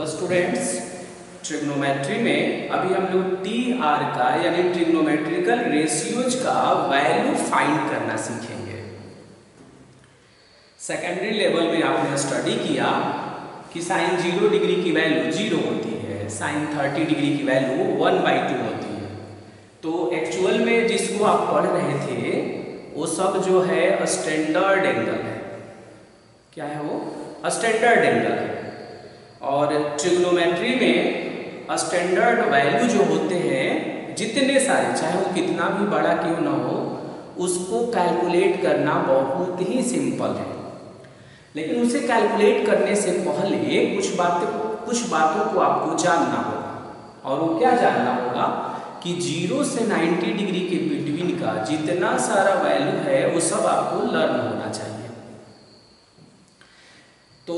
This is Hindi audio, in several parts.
तो स्टूडेंट्स, ट्रिग्नोमेट्री में अभी हम लोग टी आर का यानी ट्रिग्नोमेट्रिकल रेशियोज का वैल्यू फाइंड करना सीखेंगे। सेकेंडरी लेवल में आपने स्टडी किया कि साइन 0 डिग्री की वैल्यू 0 होती है, साइन 30 डिग्री की वैल्यू 1/2 होती है। तो एक्चुअल में जिसको आप पढ़ रहे थे वो सब जो है स्टैंडर्ड एंगल है। क्या है वो? स्टैंडर्ड एंगल है। और ट्रिग्नोमेट्री में स्टैंडर्ड वैल्यू जो होते हैं जितने सारे, चाहे वो कितना भी बड़ा क्यों ना हो, उसको कैलकुलेट करना बहुत ही सिंपल है। लेकिन उसे कैलकुलेट करने से पहले कुछ बातों को आपको जानना होगा। और वो क्या जानना होगा कि 0 से 90 डिग्री के बिटवीन का जितना सारा वैल्यू है वो सब आपको लर्न होना चाहिए। तो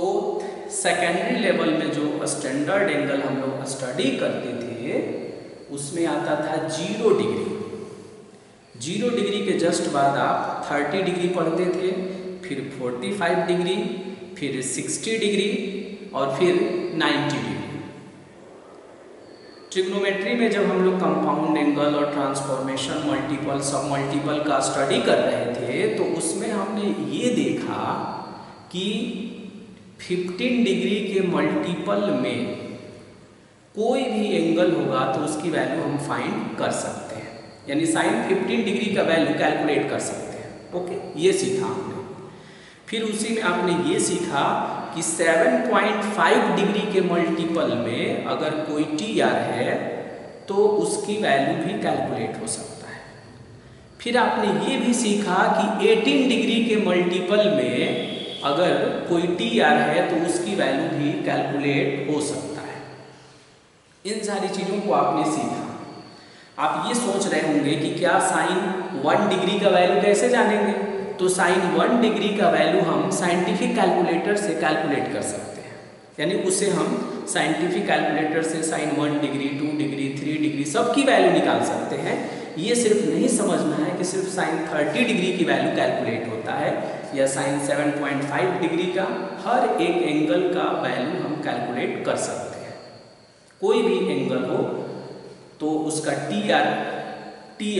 सेकेंडरी लेवल में जो स्टैंडर्ड एंगल हम लोग स्टडी करते थे उसमें आता था 0 डिग्री। 0 डिग्री के जस्ट बाद आप 30 डिग्री पढ़ते थे, फिर 45 डिग्री, फिर 60 डिग्री और फिर 90 डिग्री। ट्रिग्नोमेट्री में जब हम लोग कंपाउंड एंगल और ट्रांसफॉर्मेशन, मल्टीपल, सब मल्टीपल का स्टडी कर रहे थे तो उसमें हमने ये देखा कि 15 डिग्री के मल्टीपल में कोई भी एंगल होगा तो उसकी वैल्यू हम फाइंड कर सकते हैं, यानी साइन 15 डिग्री का वैल्यू कैलकुलेट कर सकते हैं। ओके, ये सीखा हमने। फिर उसी में आपने ये सीखा कि 7.5 डिग्री के मल्टीपल में अगर कोई टी आर है तो उसकी वैल्यू भी कैलकुलेट हो सकता है। फिर आपने ये भी सीखा कि 18 डिग्री के मल्टीपल में अगर कोई टी आर है तो उसकी वैल्यू भी कैलकुलेट हो सकता है। इन सारी चीज़ों को आपने सीखा। आप ये सोच रहे होंगे कि क्या साइन 1 डिग्री का वैल्यू कैसे जानेंगे? तो साइन 1 डिग्री का वैल्यू हम साइंटिफिक कैलकुलेटर से कैलकुलेट कर सकते हैं, यानी उसे हम साइंटिफिक कैलकुलेटर से साइन 1 डिग्री, 2 डिग्री, 3 डिग्री सबकी वैल्यू निकाल सकते हैं। ये सिर्फ नहीं समझना है कि सिर्फ साइन 30 डिग्री की वैल्यू कैलकुलेट होता है या साइन 7.5 डिग्री का, हर एक एंगल का वैल्यू हम कैलकुलेट कर सकते हैं। कोई भी एंगल हो तो उसका टी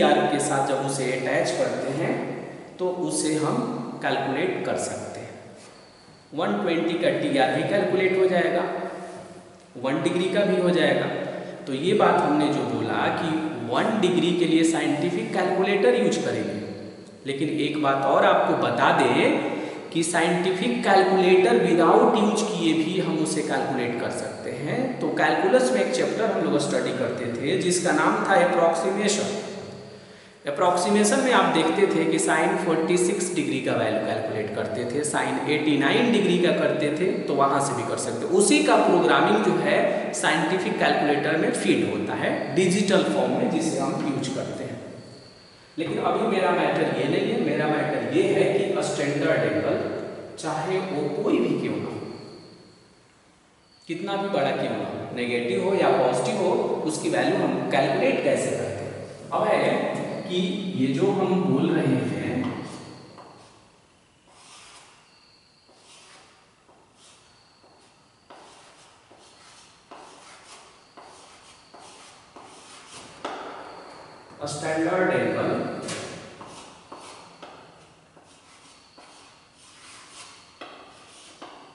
आर के साथ जब उसे अटैच करते हैं तो उसे हम कैलकुलेट कर सकते हैं। 120 का टी आर भी कैलकुलेट हो जाएगा, 1 डिग्री का भी हो जाएगा। तो ये बात हमने जो बोला कि 1 डिग्री के लिए साइंटिफिक कैलकुलेटर यूज करेंगे। लेकिन एक बात और आपको बता दें कि साइंटिफिक कैलकुलेटर विदाउट यूज किए भी हम उसे कैलकुलेट कर सकते हैं। तो कैलकुलस में एक चैप्टर हम लोग स्टडी करते थे जिसका नाम था अप्रॉक्सीमेशन। अप्रॉक्सीमेशन में आप देखते थे कि साइन 46 डिग्री का वैल्यू कैलकुलेट करते थे, साइन 89 डिग्री का करते थे, तो वहाँ से भी कर सकते। उसी का प्रोग्रामिंग जो है साइंटिफिक कैलकुलेटर में फीड होता है डिजिटल फॉर्म में, जिसे हम यूज करते हैं। लेकिन अभी मेरा मैटर ये नहीं है। मेरा मैटर ये है कि स्टैंडर्ड एंगल चाहे वो कोई भी क्यों ना हो, कितना भी बड़ा क्यों ना हो, नेगेटिव हो या पॉजिटिव हो, उसकी वैल्यू हम कैलकुलेट कैसे करते हैं। अब है कि ये जो हम बोल रहे हैं स्टैंडर्ड एंगल,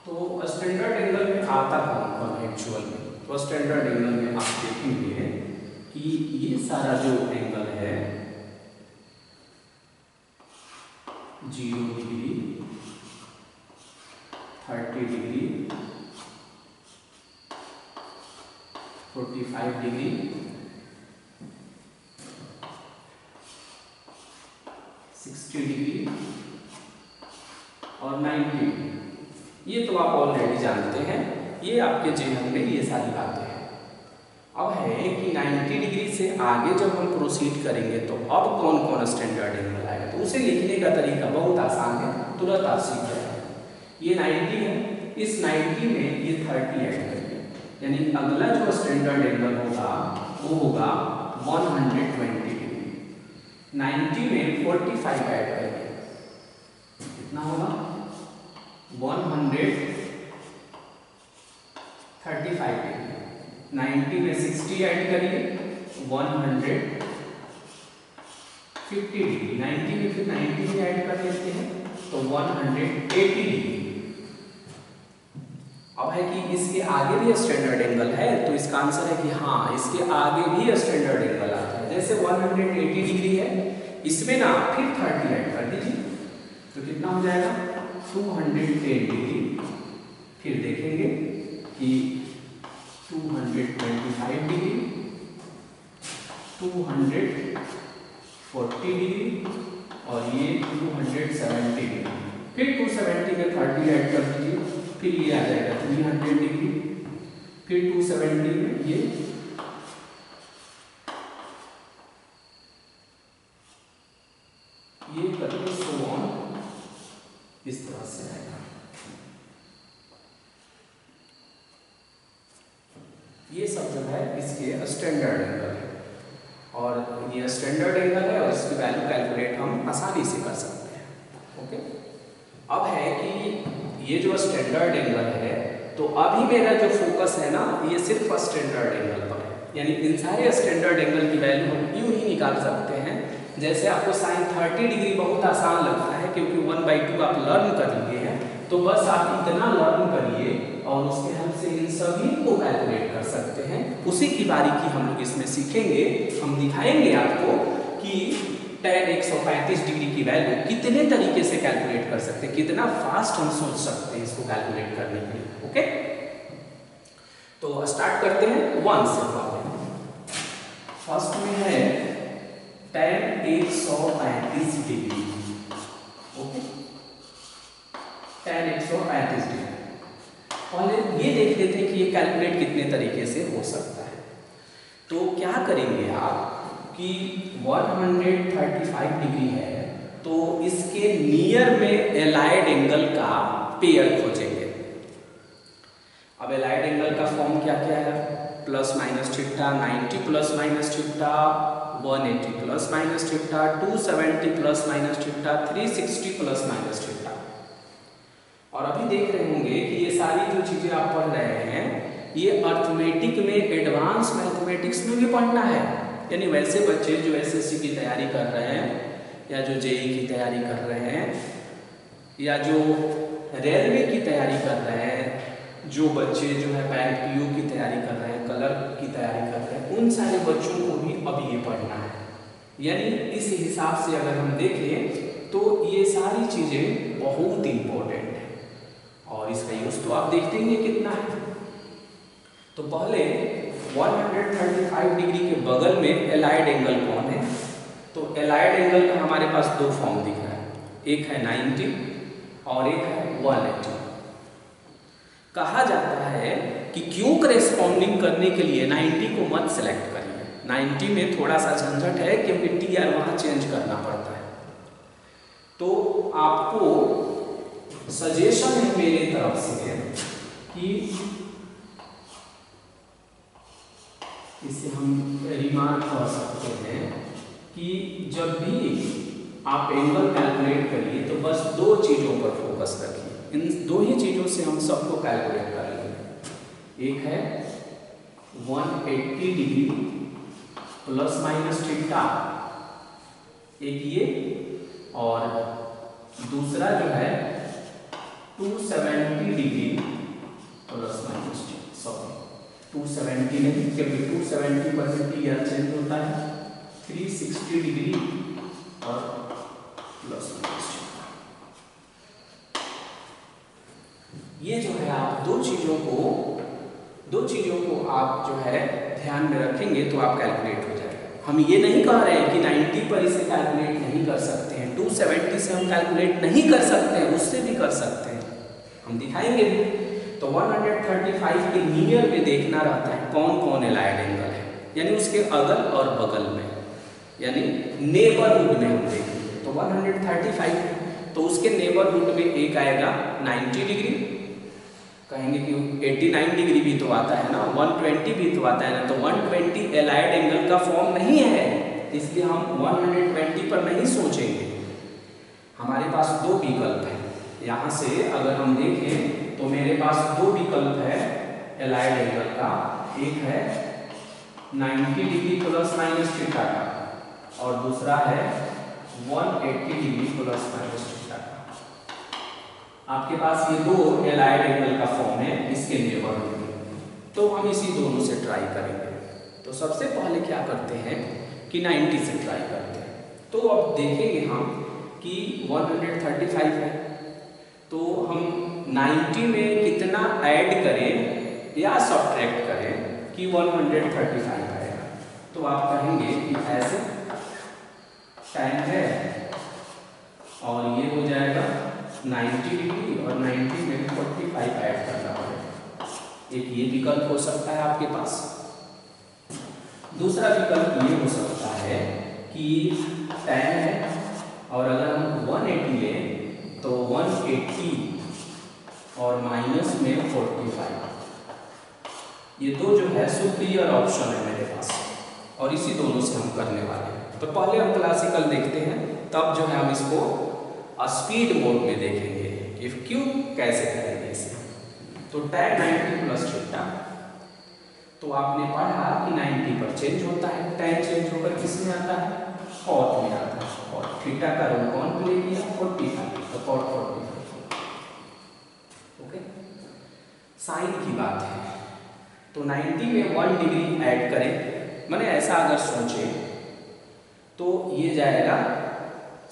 तो स्टैंडर्ड एंगल में आता कौन कौन एक्चुअल में? तो स्टैंडर्ड एंगल में आप देखेंगे कि ये सारा जो एंगल है 0 डिग्री, 30 डिग्री, 45 डिग्री, 60 डिग्री और 90 डिग्री, ये तो आप ऑलरेडी जानते हैं। ये आपके जेहन में ये सारी बातें हैं। अब है कि 90 डिग्री से आगे जब हम प्रोसीड करेंगे तो अब कौन कौन स्टैंडर्ड एंगल आएगा, तो उसे लिखने का तरीका बहुत आसान है, तुरंत आप सीख जाएंगे। ये 90 है, इस 90 में ये 30 ऐड करेंगे, यानी अगला जो स्टैंडर्ड एंगल होगा वो होगा 120 डिग्री। 90 में 45 ऐड करेंगे, कितना होगा? 100 35 डिग्री। 90 में 60 ऐड करिए 150 डिग्री। 90 में फिर 90 में ऐड कर लेते हैं तो 180 डिग्री। अब है कि इसके आगे भी स्टैंडर्ड एंगल है, तो इसका आंसर है कि हाँ इसके आगे भी स्टैंडर्ड एंगल आता है। जैसे 180 डिग्री है, इसमें ना फिर 30 ऐड कर दीजिए तो कितना हो जाएगा 210 डिग्री। फिर देखेंगे कि 225 डिग्री, 240 डिग्री और ये 270 डिग्री। फिर 270 में 30 ऐड कर दीजिए, फिर ये आ जाएगा 300 डिग्री। फिर 270 में ये करिए सो ऑन, इस तरह से आएगा। ये सब जो है इसके स्टैंडर्ड एंगल है, और ये स्टैंडर्ड एंगल है और इसकी वैल्यू कैलकुलेट हम आसानी से कर सकते हैं। ओके, अब है कि ये जो स्टैंडर्ड एंगल है, तो अभी मेरा जो फोकस है ना ये सिर्फ स्टैंडर्ड एंगल पर है, यानी इन सारे स्टैंडर्ड एंगल की वैल्यू हम यूं ही निकाल सकते हैं। जैसे आपको साइन 30 डिग्री बहुत आसान लगता है क्योंकि 1/2 आप लर्न कर लिए हैं, तो बस आप इतना लर्न करिए और उसके हेल्प से इन सभी को कैलकुलेट कर सकते हैं। उसी की बारीकी हम लोग इसमें सीखेंगे। हम दिखाएंगे आपको कि tan 135 डिग्री की वैल्यू कितने तरीके से कैलकुलेट कर सकते हैं, कितना फास्ट हम सोच सकते हैं इसको कैलकुलेट करने के लिए। ओके, तो स्टार्ट करते हैं 1 से प्रॉब्लम। फर्स्ट में है tan 135 degree. Okay, tan 135 degree. पहले ये देख लेते हैं कि ये कैलकुलेट कितने तरीके से हो सकता है। तो क्या करेंगे आप कि 135 डिग्री है, तो इसके नियर में एलाइड एंगल का पेयर खोजेंगे। अब एलाइड एंगल का फॉर्म क्या क्या है, plus minus theta, 90 plus minus theta, 180 plus minus theta, 270 plus minus theta, 360 plus minus theta. और अभी देख रहे होंगे कि ये सारी जो चीजें आप पढ़ रहे हैं ये अर्थमेटिक में, एडवांस मैथमेटिक्स में भी पढ़ना है। यानी वैसे बच्चे जो एसएससी की तैयारी कर रहे हैं या जो जेई की तैयारी कर रहे हैं या जो रेलवे की तैयारी कर रहे हैं, जो बच्चे जो है बैंक पीओ की तैयारी कर रहे हैं, क्लर्क की तैयारी कर रहे हैं, उन सारे बच्चों को भी अब ये पढ़ना है। यानी इस हिसाब से अगर हम देखें तो ये सारी चीजें बहुत इंपॉर्टेंट है और इसका यूज तो आप देखते ही कितना है। तो पहले 135 डिग्री के बगल में एलाइड एंगल कौन है, तो एलाइड एंगल का हमारे पास दो फॉर्म दिख रहा है, एक है 90 और एक है 180। कहा जाता है कि क्यों करेस्पॉन्डिंग करने के लिए 90 को मत सेलेक्ट करिए। 90 में थोड़ा सा झंझट है क्योंकि टीआर वहां चेंज करना पड़ता है। तो आपको सजेशन है मेरी तरफ से कि इसे हम रिमार्क कर सकते हैं कि जब भी आप एंगल कैलकुलेट करिए तो बस दो चीजों पर फोकस रखिए। इन दो ही चीजों से हम सबको कैलकुलेट करेंगे। एक है 180 डिग्री प्लस माइनस थीटा, एक ये, और दूसरा जो है 270 डिग्री प्लस माइनस, सॉरी 270 नहीं क्योंकि 270 पर टीआर चेंज होता है, 360 डिग्री और प्लस माइनस। ये जो है आप दो चीजों को आप जो है ध्यान में रखेंगे तो आप कैलकुलेट हो जाएगा। हम ये नहीं कह रहे हैं कि 90 पर इसे कैलकुलेट नहीं कर सकते हैं, 270 से हम कैलकुलेट नहीं कर सकते हैं, उससे भी कर सकते हैं, हम दिखाएंगे भी। तो 135 के नियर में देखना रहता है कौन कौन एलाइड एंगल है, यानी उसके अगल और बगल में, यानी नेबरहुड में हम देखेंगे। तो 135 तो उसके नेबरहुड में एक आएगा 90 डिग्री, कहेंगे कि 89 डिग्री भी तो आता है ना, 120 भी तो आता है ना, तो 120 एलाइड एंगल का फॉर्म नहीं है, इसलिए हम 120 पर नहीं सोचेंगे। हमारे पास दो विकल्प है, यहाँ से अगर हम देखें तो मेरे पास दो विकल्प है, एलाइड एंगल का, एक है 90 डिग्री प्लस माइनस थीटा का और दूसरा है 180 डिग्री प्लस माइनस थीटा का। आपके पास ये दो एलाइड एंगल का फॉर्म है इसके नेबरहुड में, तो हम इसी दोनों से ट्राई करेंगे। तो सबसे पहले क्या करते हैं कि 90 से ट्राई करते हैं। तो अब देखेंगे हम कि 135 है, तो हम 90 में कितना ऐड करें या सब्ट्रैक्ट करें कि 135 आएगा। तो आप कहेंगे कि ऐसे tan है और ये हो जाएगा 90 डिग्री और 90 में 45 ऐड करना पड़ेगा। एक ये विकल्प हो सकता है आपके पास। दूसरा विकल्प ये हो सकता है कि tan है और अगर हम 180 लें तो 180 और माइनस में 45, ये दो जो है सुपीरियर ऑप्शन है मेरे पास और इसी दोनों से हम करने वाले हैं। तो पहले हम क्लासिकल देखते हैं, तब जो है हम इसको स्पीड मोड में देखेंगे कि क्यों कैसे करेंगे इसे। तो tan 90 प्लस थीटा, तो आपने पढ़ा कि 90 पर चेंज होता है, tan चेंज होकर किस में आता है, cot में आता है और थीटा का रोल कौन प्ले किया, 45, तो cot 45। ओके, साइन की बात है तो 90 में 1 डिग्री ऐड करें, मैंने ऐसा अगर सोचे तो ये जाएगा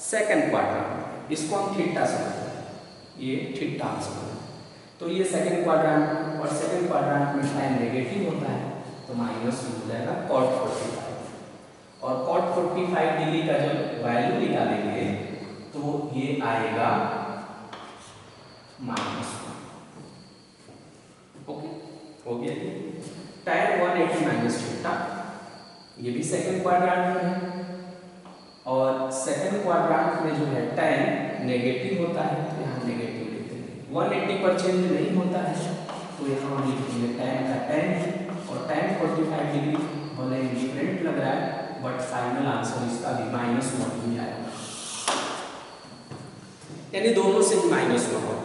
सेकंड क्वाड्रेंट, इसको हम थीटा समझते हैं, ये थीटा हम समझते हैं। तो ये सेकंड क्वाड्रेंट और सेकंड क्वाड्रेंट में साइन नेगेटिव होता है तो माइनस हो जाएगा cot 45 और cot 45 डिग्री का जब वैल्यू निकालेंगे तो ये आएगा -1। ओके, हो गया ये tan 180 माइनस थीटा, ये भी सेकंड क्वाड्रेंट में है और सेकंड क्वाड्रेंट में जो है tan नेगेटिव होता है तो यहाँ नेगेटिव लिखते हैं। 180 पर चेंज नहीं होता है तो यहाँ हम लिखेंगे tan का tan और tan 45 डिग्री भले डिफरेंट लग रहा है बट फाइनल आंसर इसका भी -1 ही आएगा, यानी दोनों से भी -1 होगा।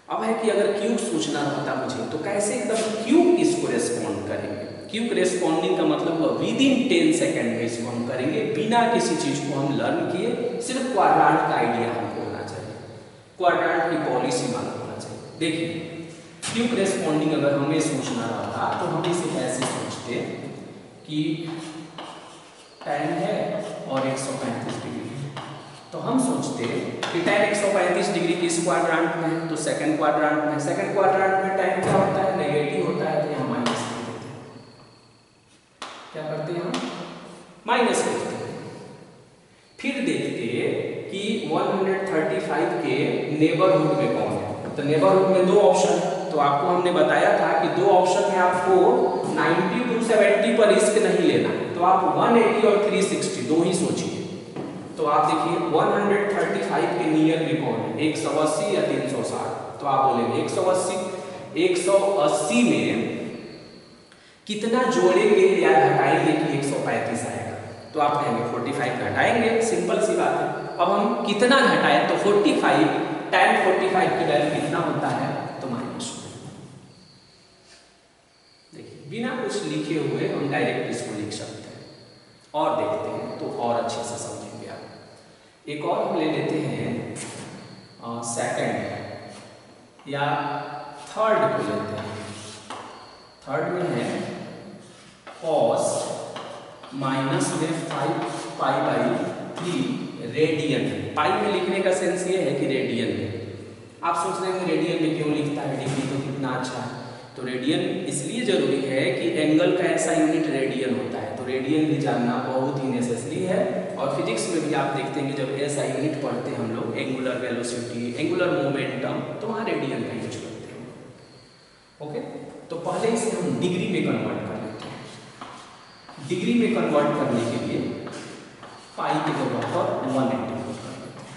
अब है कि अगर क्यूब सोचना होता मुझे तो कैसे एकदम क्यूब इसको रेस्पॉन्ड करेंगे। क्यूब रेस्पॉन्डिंग का मतलब विद इन 10 सेकेंड में इसको हम करेंगे बिना किसी चीज को हम लर्न किए, सिर्फ क्वाड्रेंट का आइडिया हमको होना चाहिए, क्वाड्रेंट की पॉलिसी मालूम होना चाहिए। देखिए क्यूब रेस्पॉन्डिंग अगर हमें सोचना रहता तो हम इसे ऐसे सोचते कि tan है और 135 डिग्री, तो हम सोचते कि tan 135 डिग्री किस क्वाड्रेंट में है, तो सेकंड क्वाड्रेंट में। सेकंड क्वाड्रेंट में tan क्या होता है, नेगेटिव होता है, तो यहाँ माइनस करते हैं। क्या करते हैं हम, माइनस करते हैं। फिर देखते कि 135 के नेबरहुड में कौन है, तो नेबरहुड में दो ऑप्शन है, तो आपको हमने बताया था कि दो ऑप्शन में आपको 90 to 70 पर रिस्क नहीं लेना, तो आप 180 और 360 दो ही सोचिए। तो आप देखिए 135 के नियर में कौन है, 180 या 360, तो आप बोलेंगे 180। 180 में कितना जोड़ेंगे या घटाएंगे कि 135 आएगा, तो आप कहेंगे 45 घटाएंगे, सिंपल सी बात है। अब हम कितना घटाएं, तो 45 tan 45 की वैल्यू कितना होता है, तो -1। देखिए बिना कुछ लिखे हुए हम डायरेक्ट इसको लिख सकते हैं और देखते हैं तो और अच्छे से समझेंगे आप। एक और हम ले लेते हैं सेकंड या थर्ड को लेते हैं। थर्ड में है cos माइनस में 5π/3 रेडियन। पाई में लिखने का सेंस ये है कि रेडियन में। आप सोच रहे हैं रेडियन में क्यों लिखता है, डिग्री तो कितना अच्छा है। तो रेडियन इसलिए जरूरी है कि एंगल का ऐसा यूनिट रेडियन होता है, तो रेडियन भी जानना बहुत ही नेसेसरी है। और फिजिक्स में भी आप देखते हैं कि जब ऐसा यूनिट पढ़ते हैं हम लोग, एंगुलर वेलोसिटी, एंगुलर मोमेंटम, तो वहाँ रेडियन का यूज करते हैं। ओके, तो पहले इसे हम डिग्री में कन्वर्ट कर लेते हैं। डिग्री में कन्वर्ट करने के लिए पाई की जगह पर 180 पुट कर देते हैं।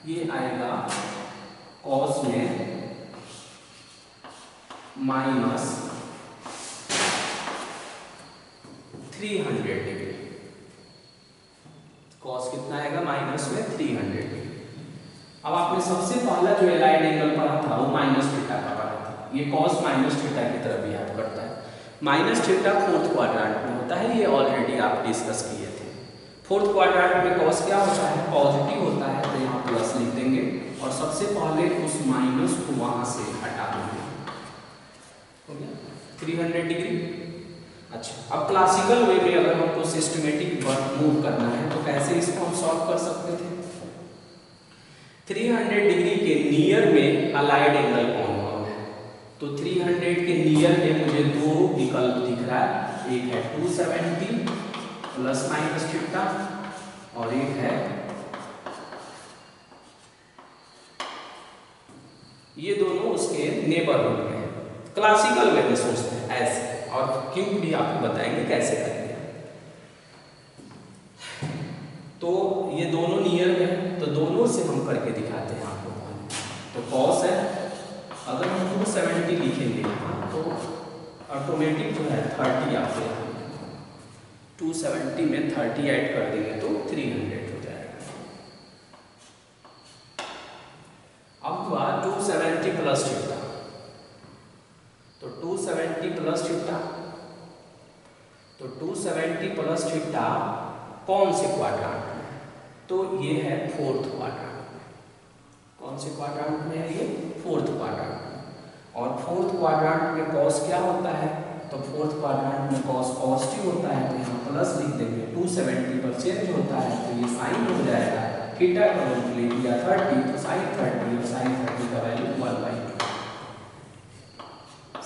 ये आएगा cos में माइनस 300 डिग्री। cos कितना आएगा, माइनस में 300 डिग्री। अब आपने सबसे पहला जो एलाइड एंगल पढ़ा था वो माइनस थीटा का पढ़ा था। ये कॉस माइनस थीटा की तरफ बिहेव करता है। माइनस थीटा फोर्थ क्वाड्रेंट में होता है, ये ऑलरेडी आप डिस्कस किए थे। फोर्थ क्वाड्रेंट में कॉस क्या होता है, पॉजिटिव होता है, तो यहाँ प्लस लिख देंगे और सबसे पहले उस माइनस को वहां से हटा देंगे। हो गया 300 डिग्री। अच्छा, अब क्लासिकल वे में अगर हमको सिस्टमेटिक मूव करना है तो कैसे इसको हम सॉल्व कर सकते थे। 300 डिग्री के नियर में अलाइड एंगल कौन कौन है, तो 300 के नियर में मुझे दो विकल्प दिख रहा है, एक है 270 प्लस माइनस थीटा और एक है ये दोनों उसके नेबरहुड में है। क्लासिकल वे में सोचते हैं ऐसे, और क्यों भी आपको बताएंगे कैसे करेंगे। तो ये दोनों नियर में है, तो दोनों से हम करके दिखाते हैं आपको। तो कॉस है, अगर हम 270 लिखेंगे यहाँ तो ऑटोमेटिक जो है 30 आपके यहाँ 270 में 30 ऐड कर देंगे तो 300 हो जाएगा। अब हुआ 270 प्लस थीटा, तो 270 प्लस थीटा, तो 270 प्लस थीटा कौन से क्वाड्रेंट में, तो ये है फोर्थ क्वाड्रेंट में। कौन से क्वाड्रेंट में है ये, फोर्थ क्वाड्रेंट में। और फोर्थ क्वाड्रेंट में कॉस क्या होता है, तो फोर्थ क्वाड्रेंट में कॉस पॉजिटिव होता है, तो यहाँ प्लस लिख देंगे। 270 पर चेंज होता है तो ये साइन हो जाएगा, थीटा का वैल्यू ले लिया 30 तो साइन 30 और साइन 30 का वैल्यू 1/2।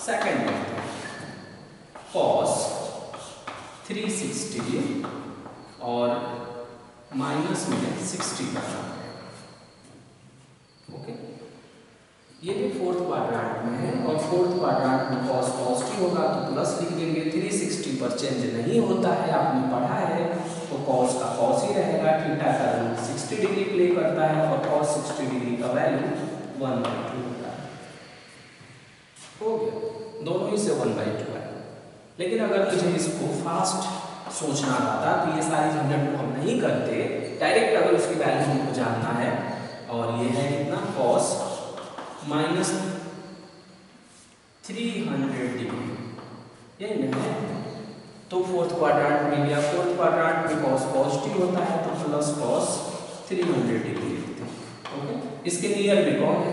सेकंड में कॉस 360 और माइनस में 60 करना है। ओके, ये भी फोर्थ क्वाड्रेंट में है और फोर्थ क्वाड्रेंट में कॉस पॉजिटिव होगा तो प्लस लिख देंगे। 360 पर चेंज नहीं होता है, आपने पढ़ा है, तो कॉस का कॉस ही रहेगा, थीटा का रूट 60 डिग्री प्ले करता है और कॉस 60 डिग्री का वैल्यू 1/2 होता है। हो गया, दोनों ही से 1/2 है। लेकिन अगर मुझे इसको फास्ट सोचना रहता तो ये सारी झंझट को हम नहीं करते, डायरेक्ट अगर उसकी वैल्यू हमको जानना है, और ये है कितना, कॉस माइनस 300 डिग्री, ये नहीं तो फोर्थ क्वाड्रेंट में गया। फोर्थ क्वाड्रेंट में कॉस पॉजिटिव होता है तो प्लस कॉस 300 डिग्री लिखते हैं। ओके, इसके नियर में कौन है,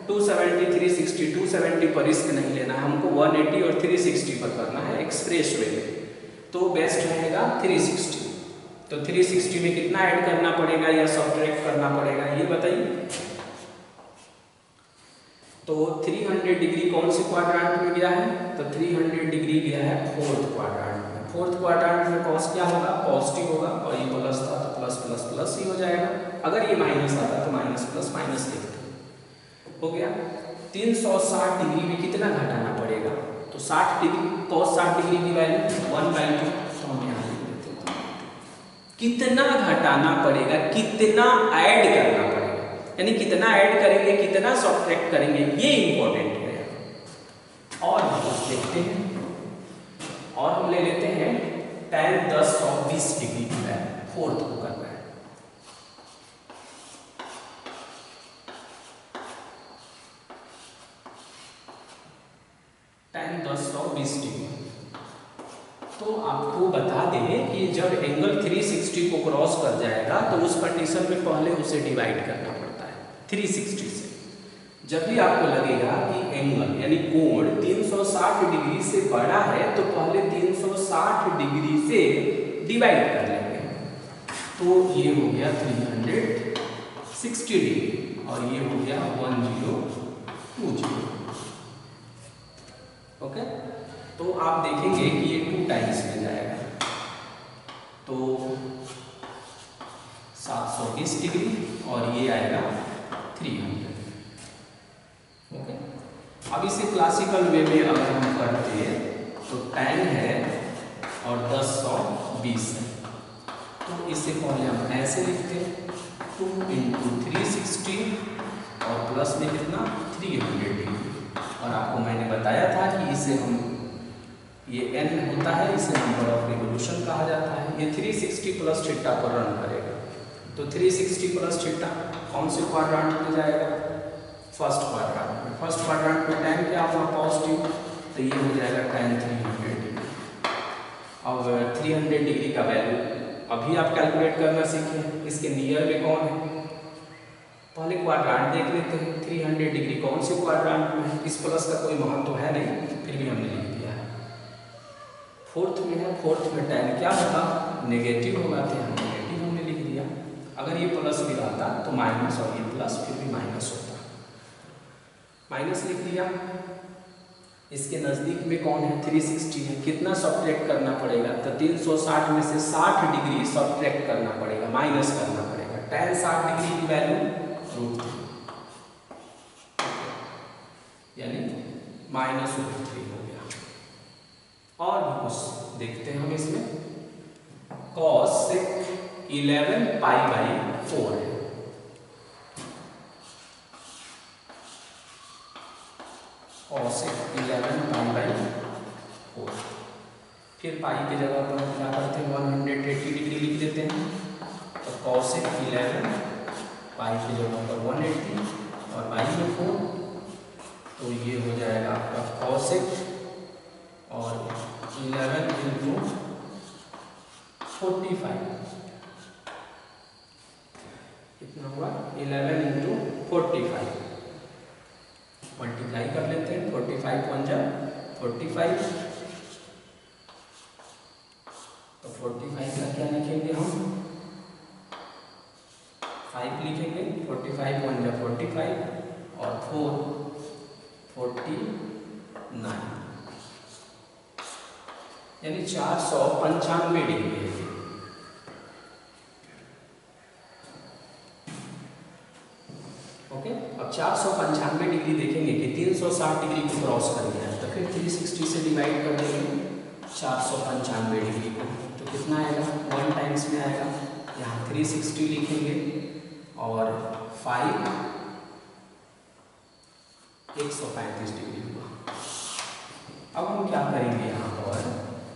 270 360। 270 पर रिस्क नहीं लेना है हमको, 180 और 360 पर करना है एक्सप्रेस वे में, तो बेस्ट रहेगा 360। तो 360 में कितना ऐड करना पड़ेगा या सब्ट्रैक्ट करना पड़ेगा ये बताइए। तो 300 डिग्री कौन से क्वाड्रेंट में गया है, तो 300 डिग्री गया है फोर्थ क्वाड्रेंट में। फोर्थ क्वाड्रेंट में कॉस क्या होगा, पॉजिटिव होगा, और ये प्लस था तो प्लस प्लस प्लस ही हो जाएगा। अगर ये माइनस आता तो माइनस प्लस माइनस लिखते। हो गया, 360 डिग्री में कितना घटाना पड़ेगा, तो 60 डिग्री, cos 60 डिग्री की वैल्यू 1/2, तो हम यहाँ लिख देते हैं। कितना घटाना पड़ेगा, कितना ऐड करना पड़ेगा, यानी कितना ऐड करेंगे, कितना सब्ट्रैक्ट करेंगे, ये इंपॉर्टेंट है। और हम देखते हैं, और हम ले लेते हैं tan 10 और 20 डिग्री की वैल्यू, फोर्थ को करना है। tan 10 और 20 डिग्री, तो आपको बता दें कि जब एंगल 360 को क्रॉस कर जाएगा तो उस कंडीशन में पहले उसे डिवाइड करना पड़ता है 360 से। जब भी आपको लगेगा कि एंगल यानी कोण 360 डिग्री से बड़ा है तो पहले 360 डिग्री से डिवाइड कर लेंगे, तो ये हो गया 360 डिग्री और ये हो गया 1020। ओके, तो आप देखेंगे कि ये 2 टाइम्स में जाएगा, तो 720 डिग्री और ये आएगा 300। ओके, अब इसे क्लासिकल वे में अगर हम करते हैं तो tan है और 10/20 है, तो इसे पहले हम ऐसे लिखते हैं 2 × 360 और प्लस में कितना 300 डिग्री। और आपको मैंने बताया था कि इसे हम, ये n होता है, इसे नंबर ऑफ रिवोल्यूशन कहा जाता है। ये 360 प्लस थीटा पर रन करेगा, तो 360 प्लस थीटा कौन से क्वाड्रेंट में जाएगा? फर्स्ट क्वाड्रेंट में। फर्स्ट क्वाड्रेंट में tan क्या होगा? पॉजिटिव, तो ये हो जाएगा tan 300 डिग्री। अब 300 डिग्री का वैल्यू अभी आप कैलकुलेट करना सीखें। इसके नियर में कौन है? पहले क्वाड्रेंट देख लेते हैं। 300 डिग्री कौन से क्वाड्रेंट में है? इस प्लस का कोई महत्व तो है नहीं, फिर भी हमने लिख दिया है। फोर्थ में है। फोर्थ में tan क्या होगा? नेगेटिव होगा, तो यहाँ नेगेटिव हमने लिख दिया। अगर ये प्लस भी रहता तो माइनस, और ये प्लस फिर भी माइनस होता, माइनस लिख दिया। इसके नज़दीक में कौन है? 360 है। कितना सब्ट्रैक्ट करना पड़ेगा? तो 360 में से 60 डिग्री सब्ट्रैक्ट करना पड़ेगा, माइनस करना पड़ेगा। tan 60 डिग्री की वैल्यू √3, यानी -√3 हो गया। और भी कुछ देखते हैं हम इसमें। cos 11 π/4 है। cos 11 π/4। फिर पाई की जगह पर हम क्या करते हैं? 180 डिग्री लिख देते हैं। तो cos 11 पाई की जगह पर 180 और पाई में 4, तो ये हो जाएगा आपका cos और 11 × 45, कितना हुआ? 11 × 45 मल्टीप्लाई कर लेते हैं। 45 × 1 = 45, तो 45 का क्या लिखेंगे हम? 5 लिखेंगे। 45 × 1 = 45 और 4 49, यानी 495 डिग्री है। ओके, अब 495 डिग्री देखेंगे कि 360 डिग्री को क्रॉस कर गया है, तो फिर 360 से डिवाइड कर देंगे 495 डिग्री को, तो कितना आएगा? 1 टाइम्स में आएगा। यहाँ 360 लिखेंगे और 5 135 डिग्री हुआ। अब हम क्या करेंगे यहाँ पर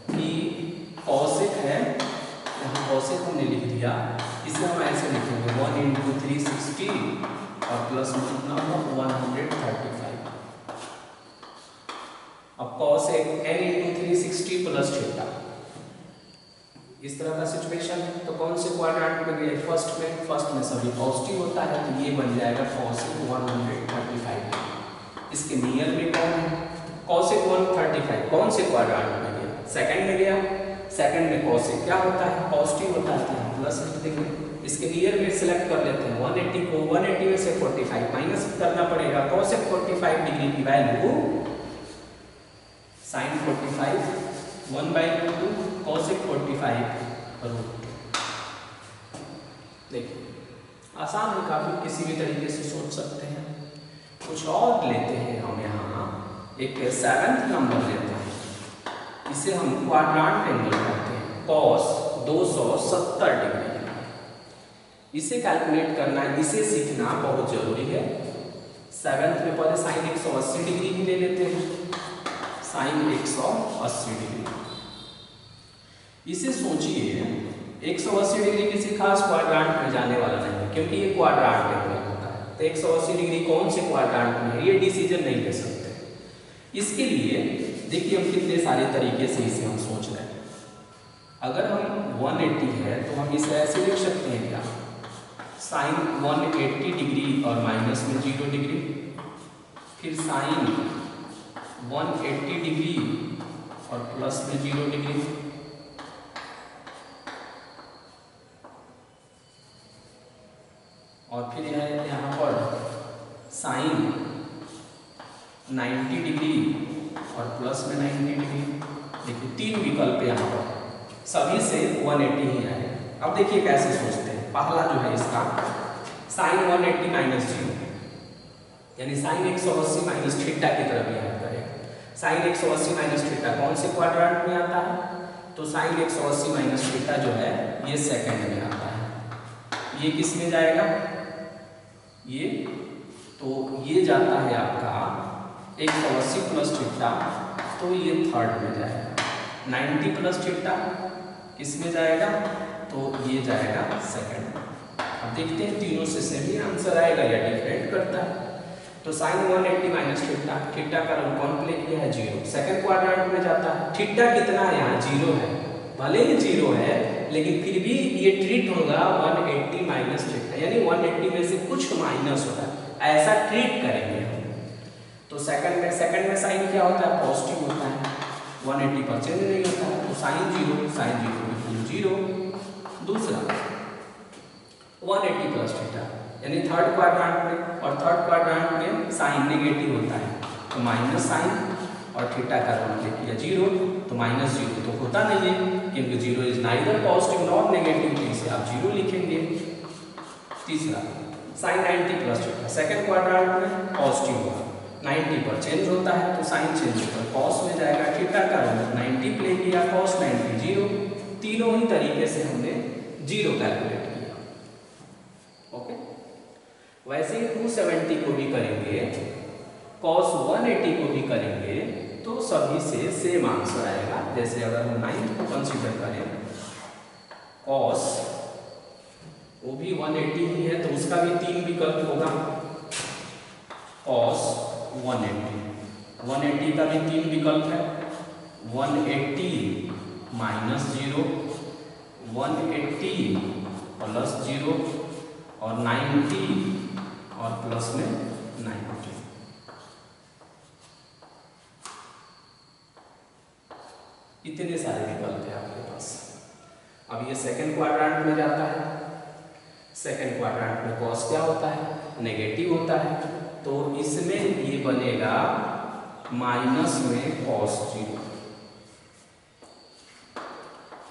कि cosec है, यहाँ cosec हमने लिख दिया, इसे हम ऐसे लिखेंगे 1 × 360 और प्लस में कितना होगा? 135। अब cosec n × 360 प्लस थीटा, इस तरह का सिचुएशन है। तो कौन से क्वाड्रेंट में गए? फर्स्ट में। फर्स्ट में सभी पॉजिटिव होता है, तो ये बन जाएगा cosec 135। इसके नियर में कौन है? cosec 135 कौन से क्वाड्रेंट में गया? सेकंड में गया। सेकंड में cosec क्या होता है? पॉजिटिव होता है, तो यहाँ प्लस लिख देंगे। इसके नियर में सिलेक्ट कर लेते हैं 180 को। 180 में से 45 माइनस करना पड़ेगा। cosec 45 डिग्री की वैल्यू sin 45 1/2 cosec 45 √2। देखिए आसान है काफी, किसी भी तरीके से सोच सकते हैं। कुछ और लेते हैं हम यहाँ एक 7th नंबर लेते हैं, इसे हम क्वाड्रेंट एंगल कहते हैं। cos 270 डिग्री, इसे कैलकुलेट करना है, इसे सीखना बहुत जरूरी है। 7th में पहले sin 180 डिग्री ही ले लेते हैं। sin 180 डिग्री, इसे सोचिए 180 डिग्री किसी खास क्वाड्रेंट में जाने वाला नहीं है, क्योंकि ये क्वाड्रेंट एंगल होता है। तो 180 डिग्री कौन से क्वाड्रेंट में है, ये डिसीजन नहीं ले सकते। इसके लिए देखिए हम कितने सारे तरीके से इसे हम सोच रहे हैं। अगर हम 180 है तो हम इसे ऐसे लिख सकते हैं क्या? sin 180 डिग्री और माइनस में 0 डिग्री, फिर sin 180 डिग्री और प्लस में 0 डिग्री, और फिर यहाँ पर sin 90 डिग्री और प्लस में 90 डिग्री। देखिए 3 विकल्प यहाँ पर, सभी से 180 ही आए। अब देखिए कैसे सोचते हैं। पहला जो है इसका sin 180 माइनस 0, यानी sin 180 माइनस थीटा की तरफ याद करेगा। sin 180 माइनस थीटा कौन से क्वाड्रेंट में आता है? तो sin 180 माइनस थीटा जो है ये सेकंड में आता है। ये किस में जाएगा? ये तो ये जाता है आपका 180 प्लस थीटा, तो ये थर्ड में जाएगा। 90 प्लस थीटा किस में जाएगा? तो ये जाएगा सेकंड में। अब देखते हैं तीनों से सेम ही आंसर आएगा या डिफरेंट करता है। तो साइन 180 माइनस थीटा, थीटा का रोल कौन प्ले किया है 0, सेकंड क्वाड्रेंट में जाता है। थीटा कितना है यहाँ 0 है, भले ही 0 है लेकिन फिर भी ये ट्रीट होगा 180 माइनस थीटा, यानी 180 में से कुछ माइनस होगा, ऐसा ट्रीट करेंगे हम। तो सेकंड में साइन क्या होता है पॉजिटिव होता है, 180 पर चेंज नहीं होता है, तो साइन 0 0। दूसरा 180 प्लस थीटा यानी थर्ड क्वाड्रेंट में, और थर्ड क्वाड्रेंट में साइन नेगेटिव होता है तो माइनस साइन, और थीटा का रोल प्ले किया 0 तो माइनस 0 तो होता नहीं है क्योंकि 0 is neither positive nor negative, तो इसे आप 0 लिखेंगे। तीसरा sine 90 plus theta, second quadrant में पॉजिटिव होगा, 90 पर चेंज होता है तो साइन चेंज होकर कॉस में जाएगा, थीटा का रोल 90 प्ले किया, कॉस 90 0। तीनों ही तरीके से हमने 0 कैलकुलेट किया। ओके, वैसे ही 270 को भी करेंगे, cos 180 को भी करेंगे, तो सभी से सेम आंसर आएगा। जैसे अगर हम 9 को कंसीडर करें, cos वो भी 180 ही है तो उसका भी 3 विकल्प होगा, cos 180 का भी 3 विकल्प है, 180 माइनस 0, 180 प्लस 0 और 90 और प्लस में 90। इतने सारे विकल्प है आपके पास। अब ये सेकंड क्वाड्रेंट में जाता है, सेकंड क्वाड्रेंट में कॉस क्या होता है नेगेटिव होता है, तो इसमें ये बनेगा माइनस में कॉस 0,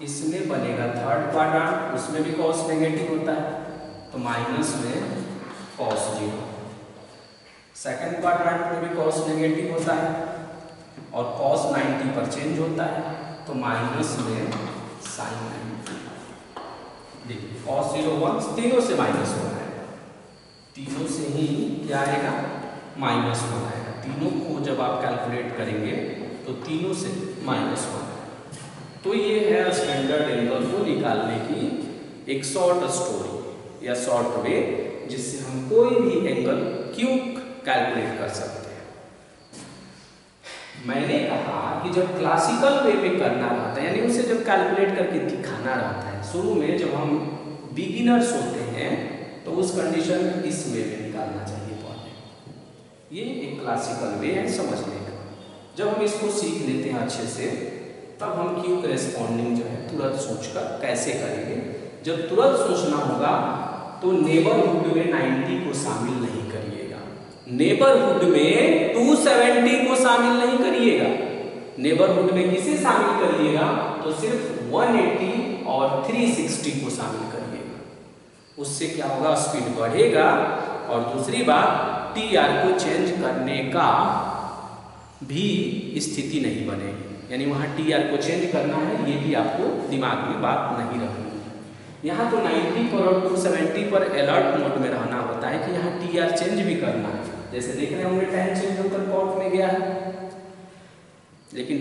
इसमें बनेगा थर्ड क्वाड्रेंट, उसमें भी कॉस नेगेटिव होता है तो माइनस में कॉस 0, सेकंड क्वाड्रेंट में भी कॉस नेगेटिव होता है और कॉस 90 पर चेंज होता है तो माइनस में साइन 90। देखिए कॉस 0 1 तीनों से माइनस हो रहा है, तीनों से ही क्या आएगा माइनस हो आएगा, तीनों को जब आप कैलकुलेट करेंगे तो तीनों से माइनस हो आएगा। तो ये है स्टैंडर्ड एंगल को निकालने की एक शॉर्ट स्टोरी या शॉर्ट वे, जिससे हम कोई भी एंगल क्यों कैलकुलेट कर सकते हैं। मैंने कहा कि जब क्लासिकल वे में करना रहता है, यानी उसे जब कैलकुलेट करके दिखाना रहता है, शुरू में जब हम बिगिनर्स होते हैं तो उस कंडीशन में इस वे में निकालना चाहिए पहले। ये एक क्लासिकल वे है समझने का। जब हम इसको सीख लेते हैं अच्छे से, तब हम क्यू करेस्पॉन्डिंग जो है तुरंत सोचकर कैसे करेंगे। जब तुरंत सोचना होगा तो नेबरहुड में 90 को शामिल नहीं करिएगा, नेबरहुड में 270 को शामिल नहीं करिएगा, नेबरहुड में किसे शामिल करिएगा तो सिर्फ 180 और 360 को शामिल करिएगा। उससे क्या होगा स्पीड बढ़ेगा, और दूसरी बात टीआर को चेंज करने का भी स्थिति नहीं बनेगी, यानी वहाँ टीआर को चेंज करना है ये भी आपको दिमाग में बात नहीं रखनी। यहाँ तो 90 पर और 270 पर अलर्ट मोड में रहना होता है कि यहाँ टीआर चेंज भी करना है। जैसे देख रहे होंगे टाइम चेंज होकर कॉट में गया है, लेकिन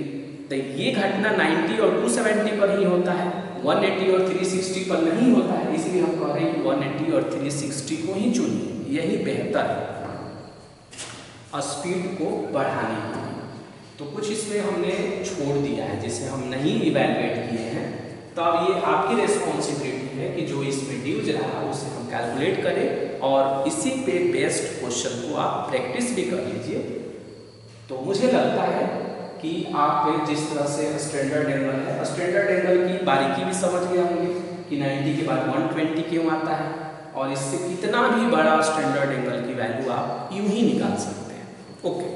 तो ये घटना 90 और 270 पर ही होता है, 180 और 360 पर नहीं होता है। इसलिए हम कह रहे हैं 180 और 360 को ही चुनिए, यही बेहतर है स्पीड को बढ़ाने के लिए। तो कुछ इसमें हमने छोड़ दिया है जिसे हम नहीं इवैल्यूएट किए हैं, तो अब ये आपकी रिस्पॉन्सिबिलिटी है कि जो इसमें ड्यूज रहा उसे हम कैलकुलेट करें और इसी पे बेस्ड क्वेश्चन को आप प्रैक्टिस भी कर लीजिए। तो मुझे लगता है कि आप जिस तरह से स्टैंडर्ड एंगल है, स्टैंडर्ड एंगल की बारीकी भी समझ गए होंगे कि 90 के बाद 120 क्यों आता है, और इससे कितना भी बड़ा स्टैंडर्ड एंगल की वैल्यू आप यूं ही निकाल सकते हैं। ओके।